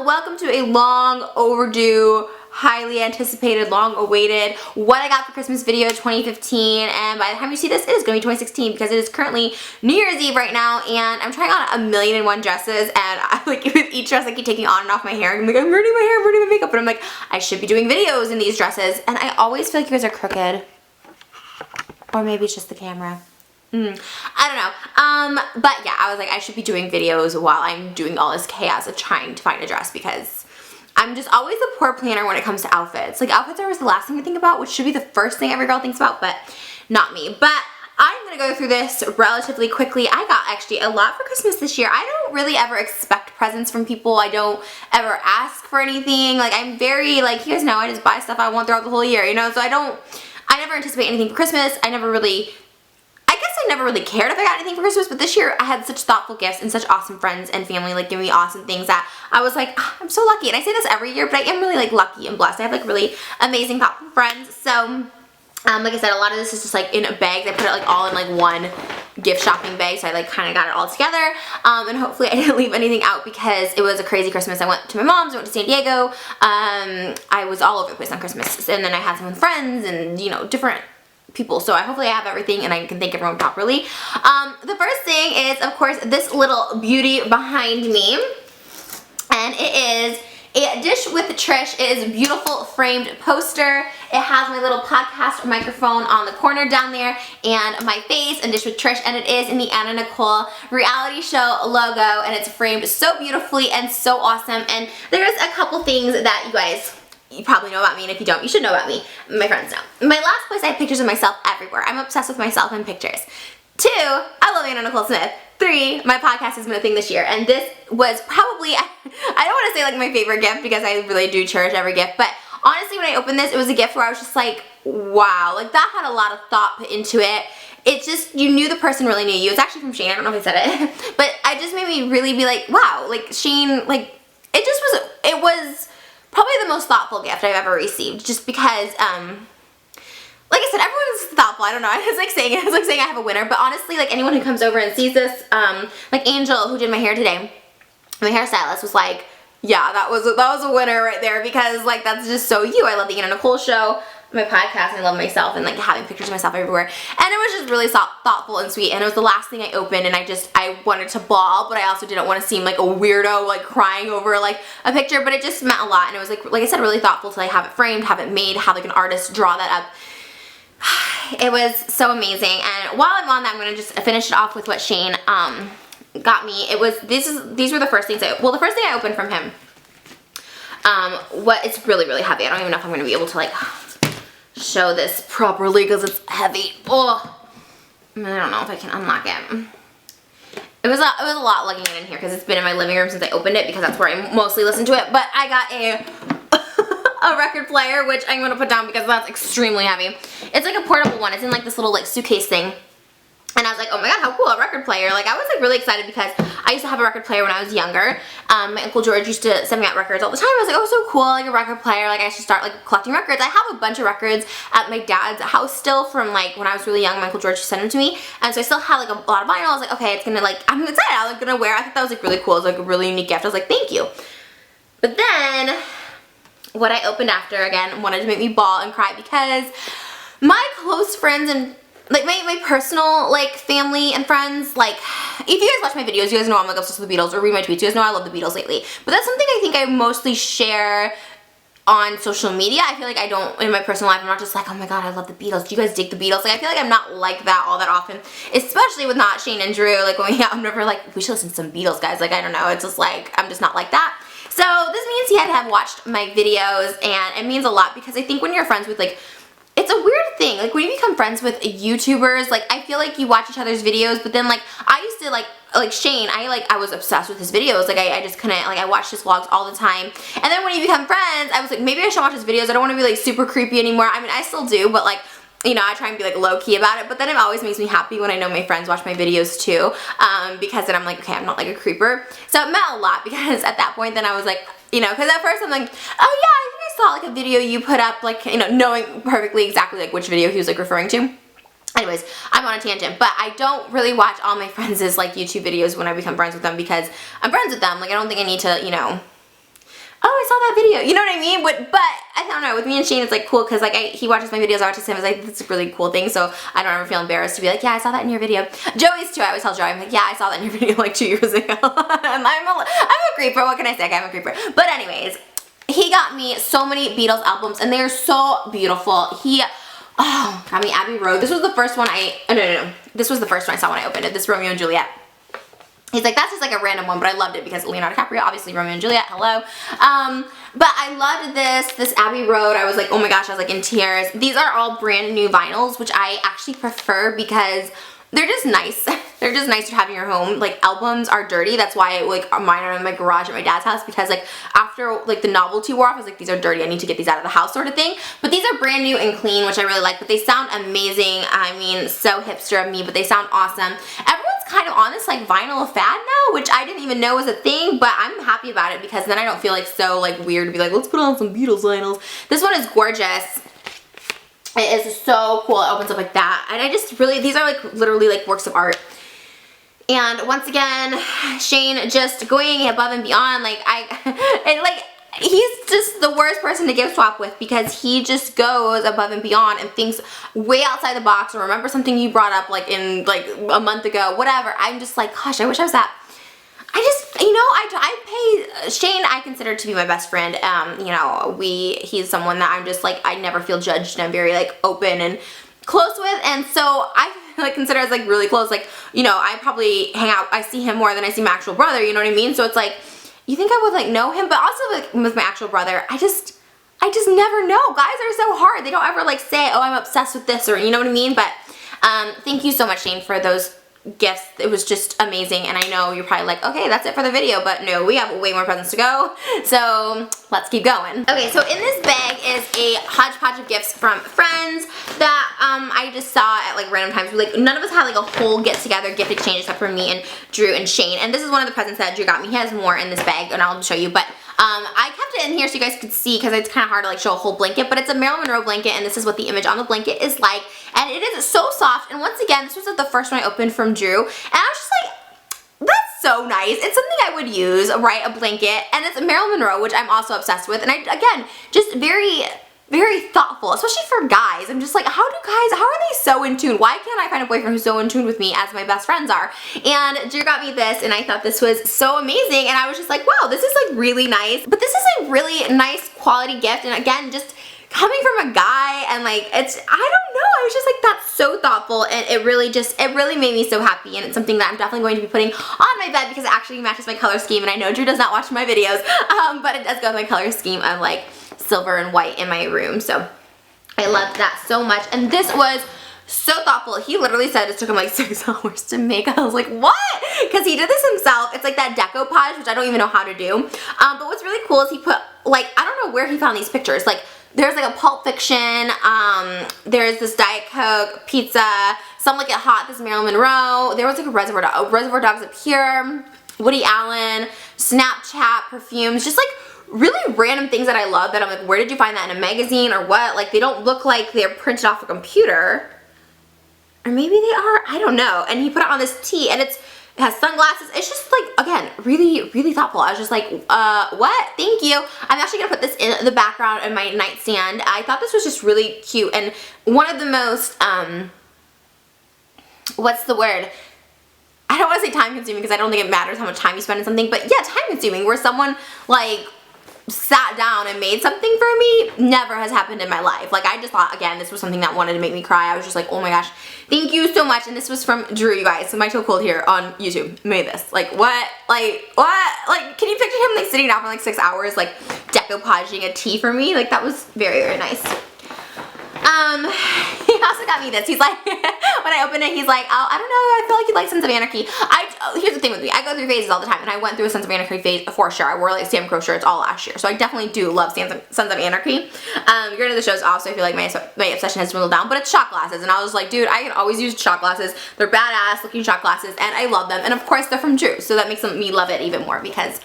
Welcome to a long overdue, highly anticipated, long awaited what I got for Christmas video 2015, and by the time you see this it is going to be 2016 because it is currently New Year's Eve right now and I'm trying on 1,000,001 dresses, and I with each dress I keep taking on and off my hair and I'm like, I'm ruining my hair, I'm ruining my makeup, but I'm like, I should be doing videos in these dresses, and I always feel like you guys are crooked. Or maybe it's just the camera. I don't know. But yeah, I was like, I should be doing videos while I'm doing all this chaos of trying to find a dress because I'm just always a poor planner when it comes to outfits. Like, outfits are always the last thing I think about, which should be the first thing every girl thinks about, but not me. But I'm gonna go through this relatively quickly. I got actually a lot for Christmas this year. I don't really ever expect presents from people. I don't ever ask for anything. Like, I'm very, like, you guys know, I just buy stuff I want throughout the whole year, you know? So I never anticipate anything for Christmas. I never really cared if I got anything for Christmas, but this year I had such thoughtful gifts and such awesome friends and family like giving me awesome things that I was like, oh, I'm so lucky. And I say this every year, but I am really like lucky and blessed. I have like really amazing thoughtful friends. So like I said, a lot of this is just like in bags. I put it like all in like one gift shopping bag, so I like kind of got it all together, and hopefully I didn't leave anything out because it was a crazy Christmas. I went to my mom's, I went to San Diego, I was all over the place on Christmas, and then I had some with friends and, you know, different people, so hopefully I have everything and I can thank everyone properly. The first thing is, of course, this little beauty behind me, and it is a dish with Trish. It is a beautiful framed poster. It has my little podcast microphone on the corner down there and my face and dish with Trish, and it is in the Anna Nicole reality show logo, and it's framed so beautifully and so awesome. And there's a couple things that you guys, you probably know about me, and if you don't, you should know about me. My friends know. My last place, I have pictures of myself everywhere. I'm obsessed with myself and pictures. 2, I love Anna Nicole Smith. 3, my podcast has been a thing this year, and this was probably, I don't want to say like my favorite gift because I really do cherish every gift, but honestly when I opened this, it was a gift where I was just like, wow, like that had a lot of thought put into it. It just, you knew the person really knew you. It's actually from Shane, I don't know if I said it, but it just made me really be like, wow, like Shane, like, it was probably the most thoughtful gift I've ever received, just because, like I said, everyone's thoughtful. I don't know. It's like saying I have a winner, but honestly, like anyone who comes over and sees this, like Angel, who did my hair today, my hairstylist was like, yeah, that was a winner right there, because like that's just so you. I love the Anna Nicole show, my podcast, and I love myself and like having pictures of myself everywhere, and it was just really thoughtful and sweet. And it was the last thing I opened, and I wanted to bawl, but I also didn't want to seem like a weirdo like crying over like a picture, but it just meant a lot, and it was like I said, really thoughtful to like have it framed, have it made, have like an artist draw that up. It was so amazing. And while I'm on that, I'm gonna just finish it off with what Shane got me. These were the first things the first thing I opened from him. It's really heavy. I don't even know if I'm gonna be able to like show this properly because it's heavy. Oh, I don't know if I can unlock it. It was a lot lugging it in here because it's been in my living room since I opened it, because that's where I mostly listen to it. But I got a record player, which I'm going to put down because that's extremely heavy. It's like a portable one. It's in like this little like suitcase thing. And I was like, oh my god, how cool, a record player. Like, I was like really excited because I used to have a record player when I was younger. My Uncle George used to send me out records all the time. I was like, oh, so cool, like a record player. Like, I should start like collecting records. I have a bunch of records at my dad's house still from like when I was really young. My Uncle George sent them to me. And so I still have like a lot of vinyl. I was like, okay, it's gonna like, I'm excited. I'm like, gonna wear. I thought that was like really cool. It was like a really unique gift. I was like, thank you. But then what I opened after, again, wanted to make me bawl and cry, because my close friends and like my personal like family and friends, like if you guys watch my videos, you guys know I'm like obsessed with the Beatles, or read my tweets, you guys know I love the Beatles lately. But that's something I think I mostly share on social media. I feel like I don't, in my personal life, I'm not just like, oh my god, I love the Beatles, do you guys dig the Beatles? Like, I feel like I'm not like that all that often, especially with not Shane and Drew. Like, when we out, I'm never like, we should listen to some Beatles, guys. Like, I don't know, it's just like, I'm just not like that. So this means he had to have watched my videos, and it means a lot, because I think when you're friends with like, it's a weird thing, like when you become friends with YouTubers, like I feel like you watch each other's videos, but then like I used to like Shane, I was obsessed with his videos. Like I just couldn't, like I watched his vlogs all the time. And then when you become friends, I was like, maybe I should watch his videos. I don't want to be like super creepy anymore. I mean, I still do, but like, you know, I try and be like low-key about it, but then it always makes me happy when I know my friends watch my videos too, because then I'm like, okay, I'm not like a creeper. So it meant a lot, because at that point then I was like, you know, because at first I'm like, oh yeah, I think I saw like a video you put up, like, you know, knowing perfectly exactly like which video he was like referring to. Anyways, I'm on a tangent, but I don't really watch all my friends' like YouTube videos when I become friends with them, because I'm friends with them. Like, I don't think I need to, you know, oh, I saw that video. You know what I mean? But I don't know. With me and Shane, it's like cool because like he watches my videos. I watch his. I was like, that's a really cool thing. So I don't ever feel embarrassed to be like, yeah, I saw that in your video. Joey's too. I always tell Joey, I'm like, yeah, I saw that in your video like 2 years ago. I'm a creeper. What can I say? I'm a creeper. But anyways, he got me so many Beatles albums and they are so beautiful. He got me Abbey Road. This was the first one no. This was the first one I saw when I opened it. This Romeo and Juliet. He's like, that's just like a random one, but I loved it because Leonardo DiCaprio, obviously Romeo and Juliet, hello. But I loved this Abbey Road. I was like, oh my gosh, I was like in tears. These are all brand new vinyls, which I actually prefer because they're just nice. They're just nice to have in your home. Like albums are dirty. That's why like mine are in my garage at my dad's house because like after like the novelty wore off, I was like, these are dirty. I need to get these out of the house sort of thing. But these are brand new and clean, which I really like. But they sound amazing. I mean, so hipster of me, but they sound awesome. Everyone's kind of on this like vinyl fad now, which I didn't even know was a thing, but I'm happy about it because then I don't feel like so like weird to be like, let's put on some Beatles vinyls. This one is gorgeous. It is so cool. It opens up like that. And I just really, these are like literally like works of art. And once again, Shane just going above and beyond. Like he's just the worst person to gift swap with because he just goes above and beyond and thinks way outside the box or remember something you brought up like in like a month ago, whatever. I'm just like, gosh, I wish I was that. I just, you know, I pay Shane, I consider to be my best friend. You know, he's someone that I'm just like, I never feel judged and I'm very like open and close with. And so I like consider us like really close. Like, you know, I probably hang out, I see him more than I see my actual brother, you know what I mean? So it's like, you think I would like know him, but also like with my actual brother, I just never know. Guys are so hard. They don't ever like say, oh, I'm obsessed with this or you know what I mean? But thank you so much, Shane, for those gifts. It was just amazing. And I know you're probably like, okay, that's it for the video, but no, we have way more presents to go. So let's keep going. Okay, so in this bag is a hodgepodge of gifts from friends that I just saw at like random times. Like none of us had like a whole get together gift exchange except for me and Drew and Shane. And this is one of the presents that Drew got me. He has more in this bag and I'll show you, but I kept it in here so you guys could see because it's kind of hard to like show a whole blanket, but it's a Marilyn Monroe blanket and this is what the image on the blanket is like. And it is so soft. And once again, this was the first one I opened from Drew. And I was just like, that's so nice. It's something I would use, right? A blanket. And it's a Marilyn Monroe, which I'm also obsessed with. And again, just very, very thoughtful, especially for guys. I'm just like, how are they so in tune? Why can't I find a boyfriend who's so in tune with me as my best friends are? And Drew got me this and I thought this was so amazing. And I was just like, wow, this is like really nice. But this is a really nice quality gift. And again, just coming from a guy and like, I don't know, I was just like, that's so thoughtful and it really made me so happy and it's something that I'm definitely going to be putting on my bed because it actually matches my color scheme and I know Drew does not watch my videos, but it does go with my color scheme of like silver and white in my room, so I loved that so much. And this was so thoughtful. He literally said it took him like 6 hours to make. I was like, what? Because he did this himself. It's like that decoupage, which I don't even know how to do. But what's really cool is he put like, I don't know where he found these pictures. Like there's like a Pulp Fiction, there's this Diet Coke, pizza, Some Like It Hot, this Marilyn Monroe, there was like a Reservoir Dogs up here, Woody Allen, Snapchat, perfumes, just like really random things that I love that I'm like, where did you find that in a magazine or what? Like they don't look like they're printed off a computer. Or maybe they are, I don't know. And he put it on this tee and it has sunglasses. It's just like, again, really, really thoughtful. I was just like, what? Thank you. I'm actually gonna put this in the background in my nightstand. I thought this was just really cute and one of the most, what's the word? I don't want to say time consuming because I don't think it matters how much time you spend on something, but yeah, time consuming where someone like sat down and made something for me never has happened in my life. Like I just thought, again, this was something that wanted to make me cry. I was just like, oh my gosh, thank you so much. And this was from Drew, you guys. So my toe cold here on YouTube made this. Like what? Like what? Like can you picture him like sitting down for like 6 hours like decoupaging a tea for me? Like that was very, very nice. He also got me this. He's like, when I opened it, he's like, oh, I don't know, I feel like you like Sons of Anarchy. Here's the thing with me, I go through phases all the time, and I went through a Sons of Anarchy phase for sure. I wore like Sam Crow shirts all last year, so I definitely do love Sons of Anarchy. You're into the shows off, so I feel like my obsession has dwindled down, but it's shot glasses, and I was like, dude, I can always use shot glasses. They're badass looking shot glasses, and I love them, and of course they're from Drew, so that makes me love it even more, because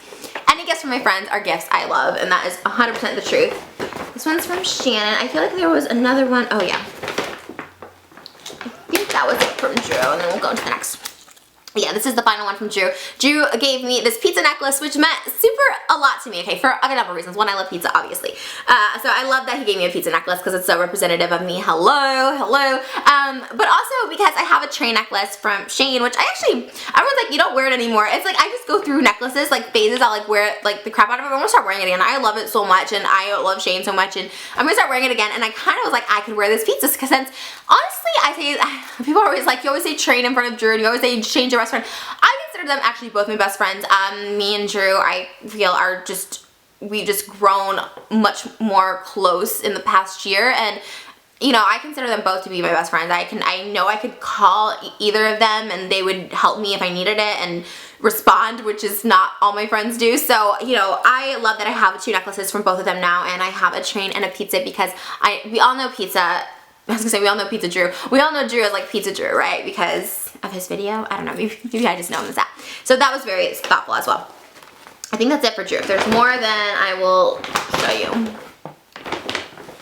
any gifts from my friends are gifts I love, and that is 100% the truth. This one's from Shannon. I feel like there was another one. Oh yeah. I think that was it from Drew, and then we'll go into the next. Yeah, this is the final one from Drew. Drew gave me this pizza necklace, which meant a lot to me, okay, for a number of reasons. One, I love pizza, obviously. So I love that he gave me a pizza necklace because it's so representative of me. Hello. But also because I have a train necklace from Shane, which everyone's like, you don't wear it anymore. It's like, I just go through necklaces, like phases. I'll like wear it, like the crap out of it. I'm gonna start wearing it again. I love it so much, and I love Shane so much, and I'm gonna start wearing it again. And I kind of was like, I could wear this pizza because since, honestly, I say, people are always like, you always say train in front of Drew, and you always say change your best friend. I consider them actually both my best friends. Me and Drew, I feel, are just, we've just grown much more close in the past year, and you know, I consider them both to be my best friends. I know I could call either of them and they would help me if I needed it and respond, which is not all my friends do. So, you know, I love that I have 2 necklaces from both of them now, and I have a train and a pizza because we all know pizza. I was gonna say we all know Pizza Drew. We all know Drew as like Pizza Drew, right? Because of his video. I don't know, maybe I just know him as that. So that was very thoughtful as well. I think that's it for Drew. If there's more, then I will show you.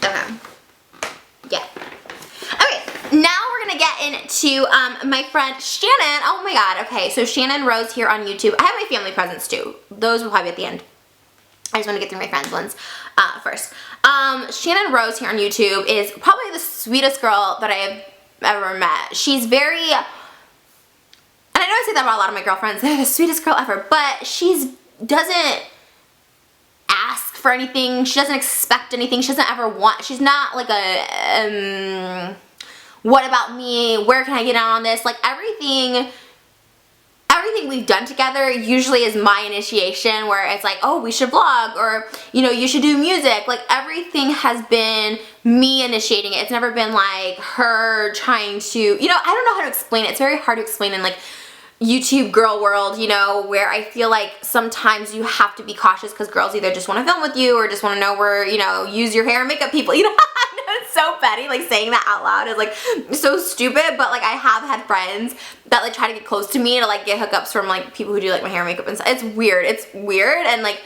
Okay. Yeah. Okay, now we're gonna get into my friend Shannon. Oh my god, okay, so Shannon Rose here on YouTube. I have my family presents too. Those will probably be at the end. I just want to get through my friends ones first. Shannon Rose here on YouTube is probably the sweetest girl that I have ever met. She's very, and I know I say that about a lot of my girlfriends, they're the sweetest girl ever, but she doesn't ask for anything. She doesn't expect anything. She doesn't ever want, she's not like a, what about me? Where can I get on this? Like everything we've done together usually is my initiation, where it's like, oh, we should vlog, or, you know, you should do music. Like everything has been me initiating it. It's never been like her trying to, you know, I don't know how to explain it. It's very hard to explain in like YouTube girl world, you know, where I feel like sometimes you have to be cautious because girls either just want to film with you or just want to know where, you know, use your hair and makeup people, you know. It's so petty, like saying that out loud is like so stupid, but like I have had friends that like try to get close to me to like get hookups from like people who do like my hair and makeup and stuff. It's weird, and like,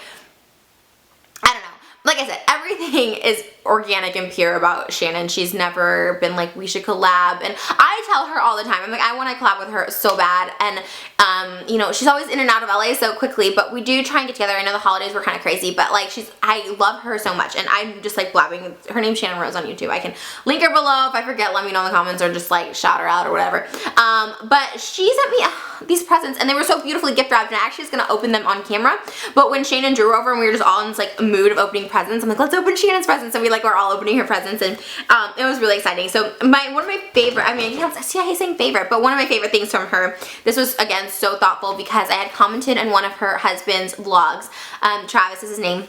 I don't know. Like I said, everything is organic and pure about Shannon. She's never been like, we should collab, and I tell her all the time, I'm like, I want to collab with her so bad, and you know, she's always in and out of LA so quickly, but we do try and get together. I know the holidays were kind of crazy, but like I love her so much, and I'm just like blabbing. Her name's Shannon Rose on YouTube. I can link her below. If I forget, let me know in the comments, or just like shout her out or whatever. But she sent me these presents, and they were so beautifully gift wrapped, and I actually was gonna open them on camera, but when Shane and Drew were over and we were just all in this like mood of opening presents, I'm like, let's open Shannon's presents, and we like were all opening her presents, and it was really exciting. So one of my favorite, I mean, you can't see how he's saying favorite, but one of my favorite things from her, this was again so thoughtful because I had commented in one of her husband's vlogs. Travis is his name.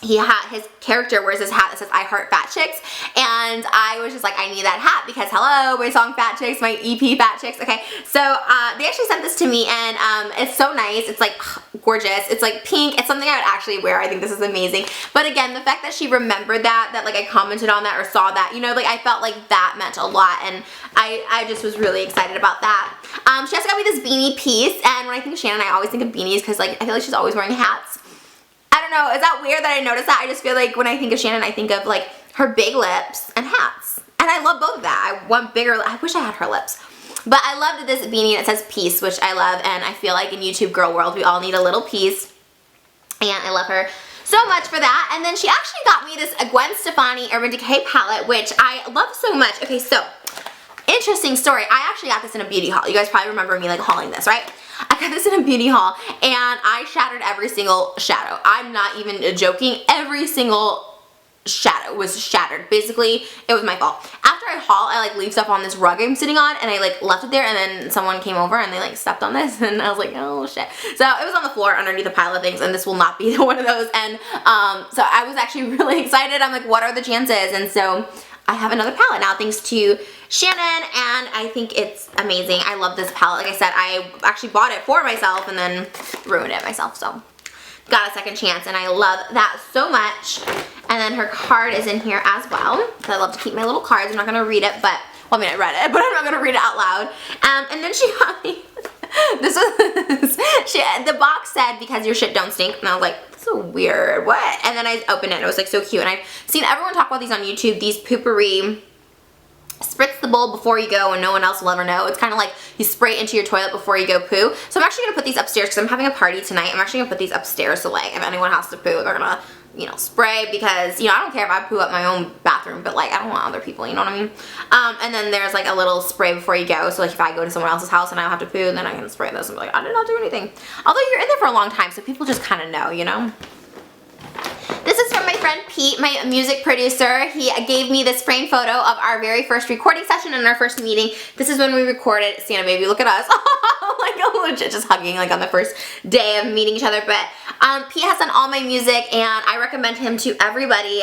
His character wears this hat that says I heart fat chicks, and I was just like, I need that hat because hello, my song Fat Chicks, my EP Fat Chicks. Okay, so they actually sent this to me, and it's so nice. It's like gorgeous. It's like pink. It's something I would actually wear. I think this is amazing. But again, the fact that she remembered that like I commented on that or saw that, you know, like I felt like that meant a lot, and I just was really excited about that. She also got me this beanie piece, and when I think of Shannon, I always think of beanies because like I feel like she's always wearing hats. I don't know, is that weird that I noticed that? I just feel like when I think of Shannon, I think of like her big lips and hats. And I love both of that. I want bigger, I wish I had her lips. But I loved this beanie that says peace, which I love, and I feel like in YouTube girl world, we all need a little peace. And I love her so much for that. And then she actually got me this Gwen Stefani Urban Decay palette, which I love so much. Okay, so, interesting story. I actually got this in a beauty haul. You guys probably remember me like hauling this, right? I got this in a beauty haul, and I shattered every single shadow. I'm not even joking. Every single shadow was shattered. Basically, it was my fault. After I haul, I like leave stuff on this rug I'm sitting on, and I like left it there, and then someone came over and they like stepped on this, and I was like, oh shit. So it was on the floor underneath a pile of things, and this will not be one of those. And so I was actually really excited. I'm like, what are the chances? And so I have another palette now thanks to Shannon, and I think it's amazing. I love this palette. Like I said, I actually bought it for myself and then ruined it myself, so got a second chance, and I love that so much. And then her card is in here as well, because I love to keep my little cards. I'm not going to read it, but, well, I mean, I read it, but I'm not going to read it out loud. And then she got me, this was, the box said, because your shit don't stink, and I was like, so weird, what? And then I opened it, and it was like so cute, and I've seen everyone talk about these on YouTube, these Poopery spritz the bowl before you go and no one else will ever know. It's kind of like you spray it into your toilet before you go poo. So I'm actually going to put these upstairs because I'm having a party tonight. I'm actually going to put these upstairs so like if anyone has to poo, they're going to, you know, spray because, you know, I don't care if I poo up my own bathroom, but like I don't want other people, you know what I mean? And then there's like a little spray before you go. So like if I go to someone else's house and I don't have to poo, then I can spray this and be like, I did not do anything. Although you're in there for a long time, so people just kind of know, you know? This is from my friend Pete, my music producer. He gave me this framed photo of our very first recording session and our first meeting. This is when we recorded Santa Baby. Look at us. Like legit just hugging like on the first day of meeting each other. But Pete has done all my music and I recommend him to everybody.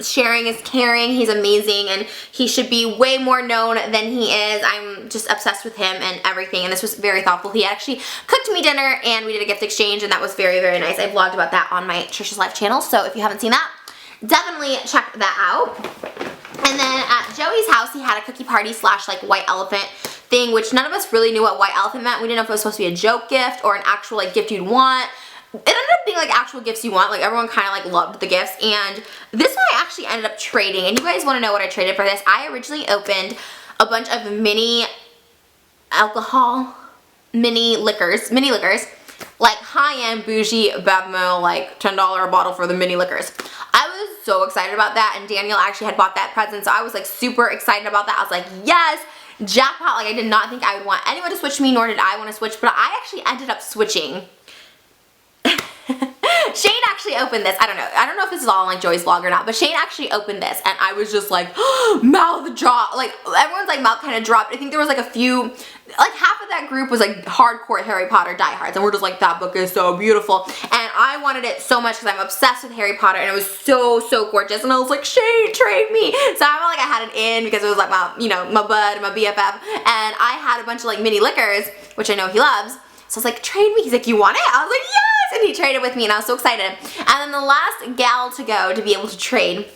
Sharing is caring. He's amazing and he should be way more known than he is. I'm just obsessed with him and everything, and this was very thoughtful. He actually cooked me dinner and we did a gift exchange, and that was very, very nice. I vlogged about that on my Trisha's Life channel, so if you haven't seen that, definitely check that out. And then at Joey's house, he had a cookie party slash like white elephant thing, which none of us really knew what white elephant meant. We didn't know if it was supposed to be a joke gift or an actual like gift you'd want. It ended up being like actual gifts you want. Like everyone kind of like loved the gifts, and this one I actually ended up trading. And you guys want to know what I traded for this? I originally opened a bunch of mini alcohol, mini liquors, like high-end bougie Bevmo, like $10 a bottle for the mini liquors. I was so excited about that, and Daniel actually had bought that present, so I was like super excited about that. I was like, yes, jackpot. Like I did not think I would want anyone to switch me, nor did I want to switch, but I actually ended up switching. Shane actually opened this. I don't know if this is all like Joey's vlog or not, but Shane actually opened this and I was just like, mouth drop. Like everyone's like mouth kind of dropped. I think there was like a few, like half of that group was like hardcore Harry Potter diehards, and we're just like, that book is so beautiful. And I wanted it so much because I'm obsessed with Harry Potter, and it was so, so gorgeous. And I was like, Shane, trade me. So I felt like I had it in because it was like my, you know, my bud, my BFF. And I had a bunch of like mini liquors, which I know he loves. So I was like, trade me. He's like, you want it? I was like, yes! And he traded with me and I was so excited. And then the last gal to go to be able to trade,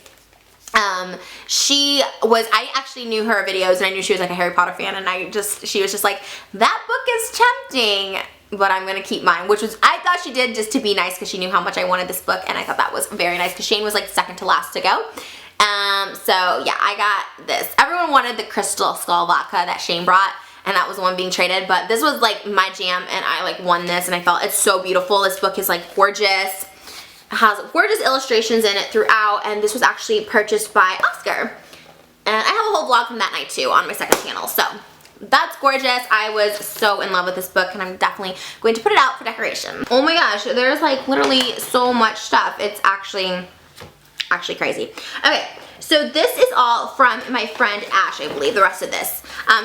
I actually knew her videos and I knew she was like a Harry Potter fan, and she was just like, that book is tempting, but I'm gonna keep mine, which was, I thought she did just to be nice because she knew how much I wanted this book, and I thought that was very nice because Shane was like second to last to go. So yeah, I got this. Everyone wanted the Crystal Skull vodka that Shane brought, and that was the one being traded, but this was like my jam, and I like won this, and I felt it's so beautiful. This book is like gorgeous. It has gorgeous illustrations in it throughout, and this was actually purchased by Oscar. And I have a whole vlog from that night too on my second channel, so that's gorgeous. I was so in love with this book, and I'm definitely going to put it out for decoration. Oh my gosh, there's like literally so much stuff. It's actually crazy. Okay. So this is all from my friend Ash, I believe, the rest of this.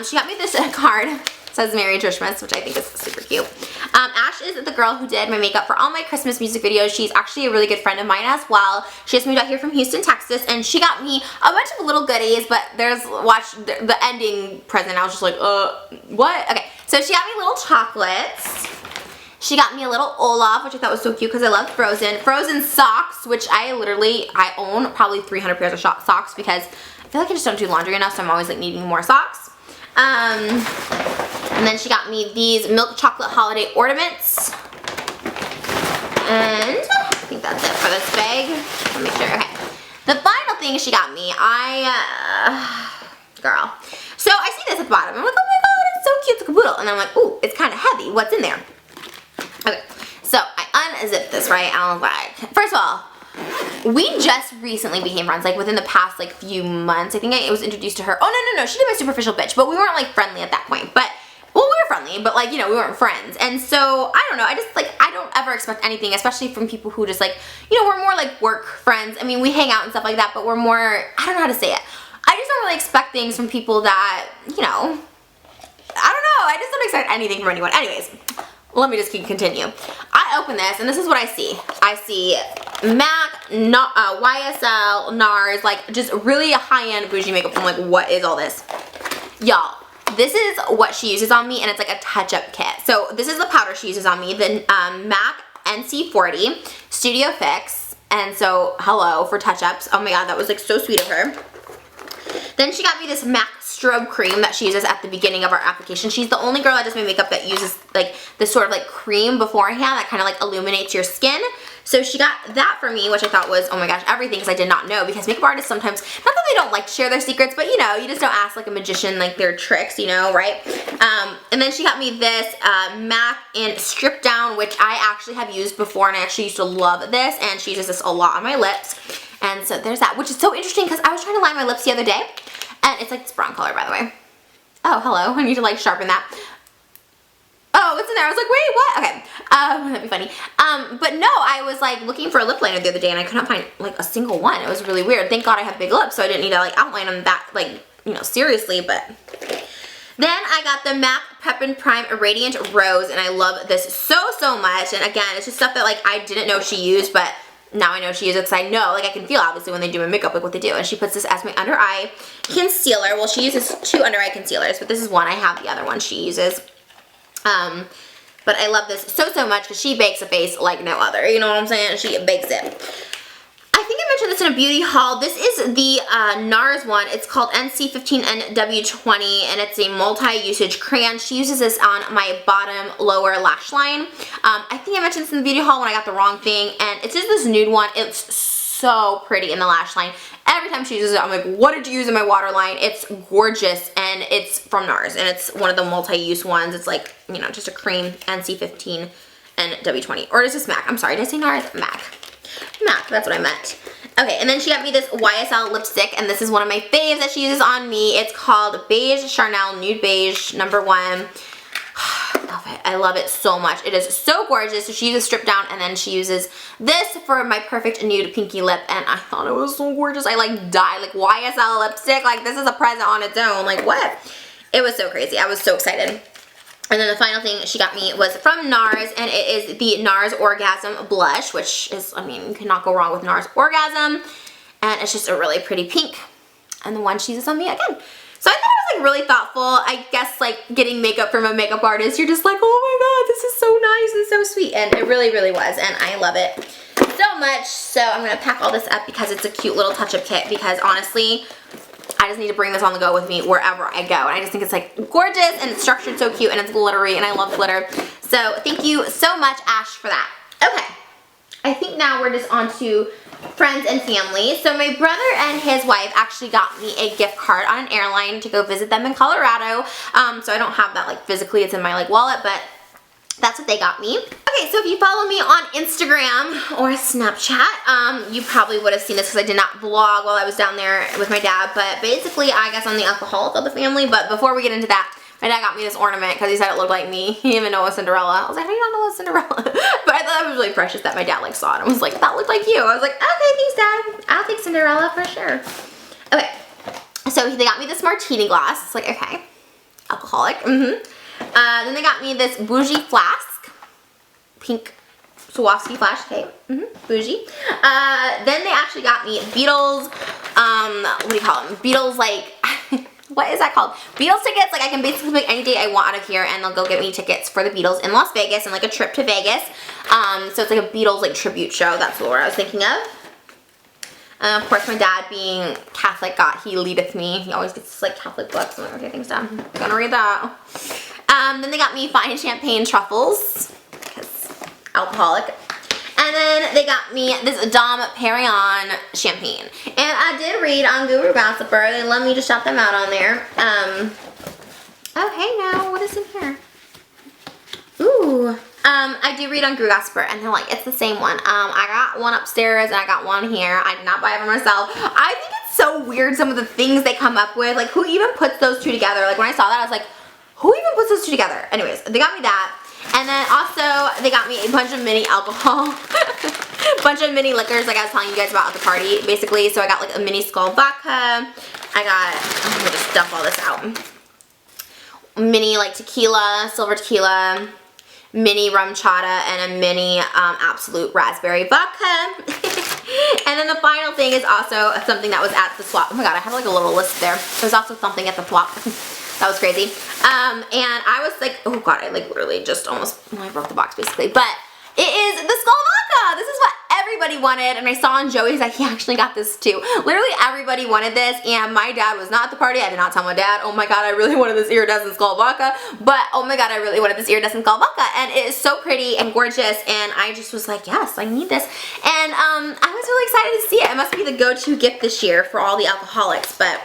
She got me this card. It says Merry Christmas, which I think is super cute. Ash is the girl who did my makeup for all my Christmas music videos. She's actually a really good friend of mine as well. She just moved out here from Houston, Texas, and she got me a bunch of little goodies, but watch the ending present. I was just like, what? Okay, so she got me little chocolates. She got me a little Olaf, which I thought was so cute because I love Frozen. Frozen socks, which I own probably 300 pairs of socks because I feel like I just don't do laundry enough, so I'm always like needing more socks. And then she got me these milk chocolate holiday ornaments. And I think that's it for this bag. Let me make sure. Okay. The final thing she got me, girl. So I see this at the bottom. I'm like, oh my god, it's so cute, it's a caboodle. And I'm like, ooh, it's kind of heavy. What's in there? Okay, so I unzipped this, right? And I was like, first of all, we just recently became friends, like within the past like few months. I think I was introduced to her. Oh, no, she did my superficial bitch, but we weren't like friendly at that point. But, well, we were friendly, but like, you know, we weren't friends. And so, I don't know, I don't ever expect anything, especially from people who just like, you know, we're more like work friends. I mean, we hang out and stuff like that, but we're more, I don't know how to say it. I just don't really expect things from people that, you know, I don't know, I just don't expect anything from anyone. Anyways. Let me just continue. I open this, and this is what I see. I see MAC, YSL, Nars, like just really high-end bougie makeup. I'm like, what is all this? Y'all, this is what she uses on me, and it's like a touch-up kit. So this is the powder she uses on me, the MAC NC40 Studio Fix. And so, hello for touch-ups. Oh my god, that was like so sweet of her. Then she got me this MAC Strobe Cream that she uses at the beginning of our application. She's the only girl that does my makeup that uses like this sort of like cream beforehand that kind of like illuminates your skin. So she got that for me, which I thought was, oh my gosh, everything, because I did not know, because makeup artists sometimes, not that they don't like to share their secrets, but you know, you just don't ask like a magician like their tricks, you know, right? And then she got me this MAC in Strip Down, which I actually have used before, and I actually used to love this, and she uses this a lot on my lips. And so there's that, which is so interesting because I was trying to line my lips the other day, and it's like this brown color, by the way. Oh, hello, I need to like sharpen that. Oh, it's in there. I was like, wait, what? Okay, that'd be funny. But no, I was like looking for a lip liner the other day and I couldn't find like a single one. It was really weird. Thank God I have big lips, so I didn't need to like outline them that like, you know, seriously, but. Then I got the MAC Prep and Prime Radiant Rose, and I love this so much. And again, it's just stuff that like I didn't know she used, but now I know she uses it because I know, like I can feel obviously when they do my makeup, like what they do. And she puts this as my under eye concealer. Well, she uses 2 under eye concealers, but this is one. I have the other one she uses. But I love this so much because she bakes a face like no other. You know what I'm saying? She bakes it. I think I mentioned this in a beauty haul. This is the Nars one. It's called NC15NW20, and it's a multi-usage crayon. She uses this on my bottom lower lash line. I think I mentioned this in the beauty haul when I got the wrong thing, and it's just this nude one. It's so pretty in the lash line. Every time she uses it, I'm like, what did you use in my waterline? It's gorgeous, and it's from Nars, and it's one of the multi-use ones. It's like, you know, just a cream, NC15 and W20. Or is this MAC? I'm sorry, did I say Nars? MAC. MAC, that's what I meant. Okay, and then she got me this YSL lipstick, and this is one of my faves that she uses on me. It's called Beige Charnel Nude Beige #1. Love it. I love it so much. It is so gorgeous. So she uses Strip Down, and then she uses this for my perfect nude pinky lip, and I thought it was so gorgeous. I like died. Like YSL lipstick, like this is a present on its own. Like what? It was so crazy. I was so excited. And then the final thing she got me was from Nars, and it is the Nars Orgasm blush, which is, I mean, you cannot go wrong with Nars Orgasm. And it's just a really pretty pink. And the one she uses on me again. So I thought it was like really thoughtful. I guess like getting makeup from a makeup artist, you're just like, oh my god, this is so nice and so sweet. And it really was, and I love it so much. So I'm gonna pack all this up because it's a cute little touch-up kit, because honestly, I just need to bring this on the go with me wherever I go. And I just think it's like gorgeous, and it's structured so cute, and it's glittery, and I love glitter. So thank you so much, Ash, for that. Okay, I think now we're just on to friends and family. So my brother and his wife actually got me a gift card on an airline to go visit them in Colorado. So I don't have that like physically, it's in my like wallet, but that's what they got me. Okay, so if you follow me on Instagram or Snapchat, you probably would have seen this because I did not vlog while I was down there with my dad. But basically, I guess I'm the alcoholic of the family. But before we get into that, my dad got me this ornament because he said it looked like me. He didn't even know it was Cinderella. I was like, how do you not know it's Cinderella? But I thought it was really precious that my dad like saw it and was like, that looked like you. I was like, okay, thanks, Dad. I'll take Cinderella for sure. Okay, so they got me this martini glass. It's like, okay, alcoholic. Then they got me this bougie flask, pink Swarovski flask, okay, bougie. Then they actually got me Beatles, what do you call them? Beatles, like, what is that called? Beatles tickets. Like I can basically pick any date I want out of here, and they'll go get me tickets for the Beatles in Las Vegas and like a trip to Vegas. So it's like a Beatles like tribute show. That's what I was thinking of. Of course, my dad being Catholic, God, he leadeth me. He always gets like Catholic books. I'm like, okay, thanks, Dad. I'm gonna read that. Then they got me fine champagne truffles, because alcoholic. And then they got me this Dom Perignon champagne. And I did read on Guru Gossiper. They let me just shout them out on there. Oh, hey now, what is in here? Ooh. I do read on Guru Gossiper, and they're like, it's the same one. I got one upstairs, and I got one here. I did not buy it for myself. I think it's so weird, some of the things they come up with. Like, who even puts those two together? Like, when I saw that, I was like, who even puts those two together? Anyways, they got me that. And then also, they got me a bunch of mini alcohol, bunch of mini liquors like I was telling you guys about at the party, basically. So I got like a mini Skull Vodka. I'm gonna just dump all this out. Mini like tequila, silver tequila, mini rum chata, and a mini Absolute Raspberry Vodka. And then the final thing is also something that was at the swap. Oh my god, I have like a little list there. There's also something at the swap. That was crazy. And I was like, oh god, I like literally just almost, well, I broke the box basically. But it is the Skull Vodka. This is what everybody everybody wanted, and I saw on Joey's that he actually got this too. Literally everybody wanted this, and my dad was not at the party. I did not tell my dad, oh my god, I really wanted this iridescent skull vodka, but oh my god, I really wanted this iridescent skull vodka, and it is so pretty and gorgeous, and I just was like, yes, I need this, and I was really excited to see it. It must be the go-to gift this year for all the alcoholics, but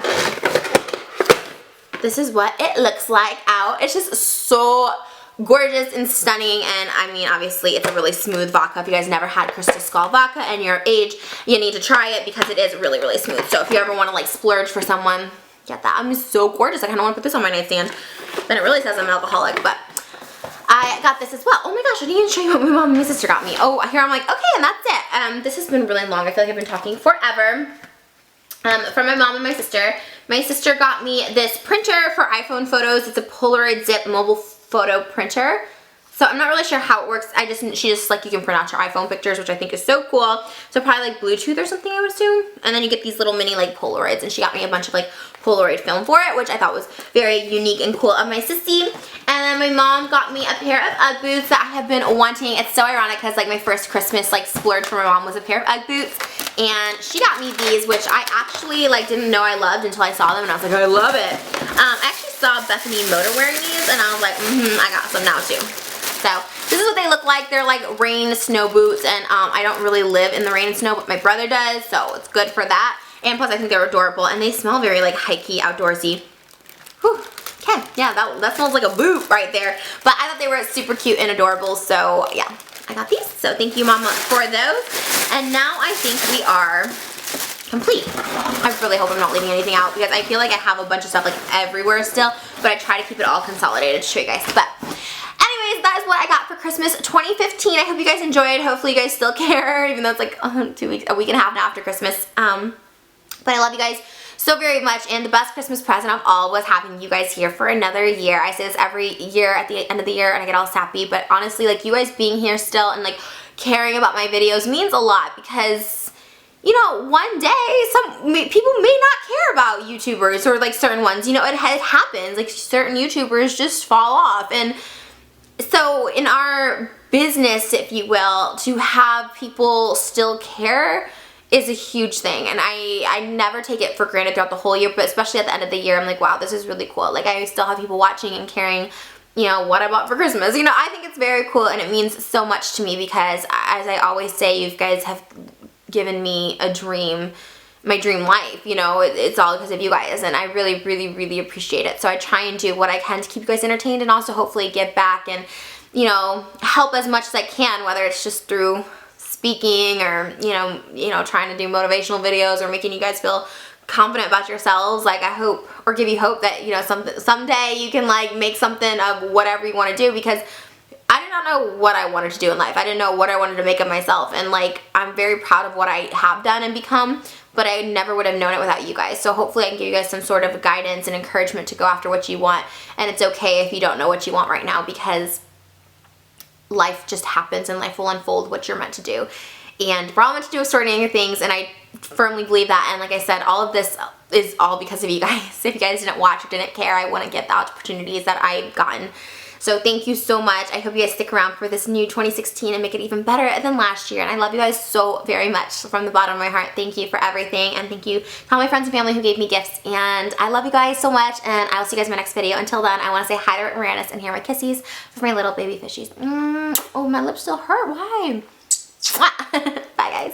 this is what it looks like out. It's just so gorgeous and stunning, and I mean, obviously it's a really smooth vodka. If you guys never had Crystal Skull vodka and you're of age, you need to try it because it is really, really smooth. So if you ever want to like splurge for someone, get that. I'm so gorgeous. I kind of want to put this on my nightstand. Then it really says I'm an alcoholic, but I got this as well. Oh my gosh, I didn't even show you what my mom and my sister got me. Oh, here I'm like, okay, and that's it. This has been really long. I feel like I've been talking forever. From my mom and my sister. My sister got me this printer for iPhone photos. It's a Polaroid Zip mobile photo printer. So I'm not really sure how it works. She just like, you can print out your iPhone pictures, which I think is so cool. So probably like Bluetooth or something, I would assume. And then you get these little mini like Polaroids, and she got me a bunch of like Polaroid film for it, which I thought was very unique and cool of my sissy. And then my mom got me a pair of Ugg boots that I have been wanting. It's so ironic because like my first Christmas like splurge for my mom was a pair of Ugg boots. And she got me these, which I actually like didn't know I loved until I saw them, and I was like, I love it. I actually saw Bethany Motor wearing these, and I was like, I got some now too. So this is what they look like. They're like rain snow boots, and I don't really live in the rain and snow, but my brother does, so it's good for that. And plus I think they're adorable, and they smell very like hikey, outdoorsy. Whew. Okay, yeah, that smells like a boot right there. But I thought they were super cute and adorable, so yeah, I got these. So thank you, Mama, for those. And now I think we are complete. I really hope I'm not leaving anything out because I feel like I have a bunch of stuff like everywhere still, but I try to keep it all consolidated to show you guys. But anyways, that is what I got for Christmas 2015. I hope you guys enjoyed. Hopefully you guys still care, even though it's like a week and a half now after Christmas. But I love you guys so very much, and the best Christmas present of all was having you guys here for another year. I say this every year at the end of the year, and I get all sappy, but honestly, like, you guys being here still and like caring about my videos means a lot, because you know, one day people may not care about YouTubers or like certain ones. You know, it happens. Like certain YouTubers just fall off, and so in our business, if you will, to have people still care is a huge thing, and I never take it for granted throughout the whole year, but especially at the end of the year, I'm like, wow, this is really cool. Like, I still have people watching and caring, you know, what I bought for Christmas. You know, I think it's very cool, and it means so much to me because, as I always say, you guys have given me a dream, my dream life. You know, it's all because of you guys, and I really, really, really appreciate it. So I try and do what I can to keep you guys entertained, and also hopefully give back and, you know, help as much as I can, whether it's just through speaking or you know trying to do motivational videos or making you guys feel confident about yourselves. Like, I hope, or give you hope that, you know, someday you can like make something of whatever you want to do, because I did not know what I wanted to do in life. I didn't know what I wanted to make of myself, and like, I'm very proud of what I have done and become, but I never would have known it without you guys. So hopefully I can give you guys some sort of guidance and encouragement to go after what you want, and it's okay if you don't know what you want right now, because life just happens and life will unfold what you're meant to do. And we're all meant to do extraordinary things, and I firmly believe that. And like I said, all of this is all because of you guys. If you guys didn't watch or didn't care, I wouldn't get the opportunities that I've gotten. So thank you so much. I hope you guys stick around for this new 2016 and make it even better than last year. And I love you guys so very much from the bottom of my heart. Thank you for everything, and thank you to all my friends and family who gave me gifts. And I love you guys so much, and I will see you guys in my next video. Until then, I want to say hi to Uranus and here are my kissies for my little baby fishies. Oh, my lips still hurt. Why? Bye, guys.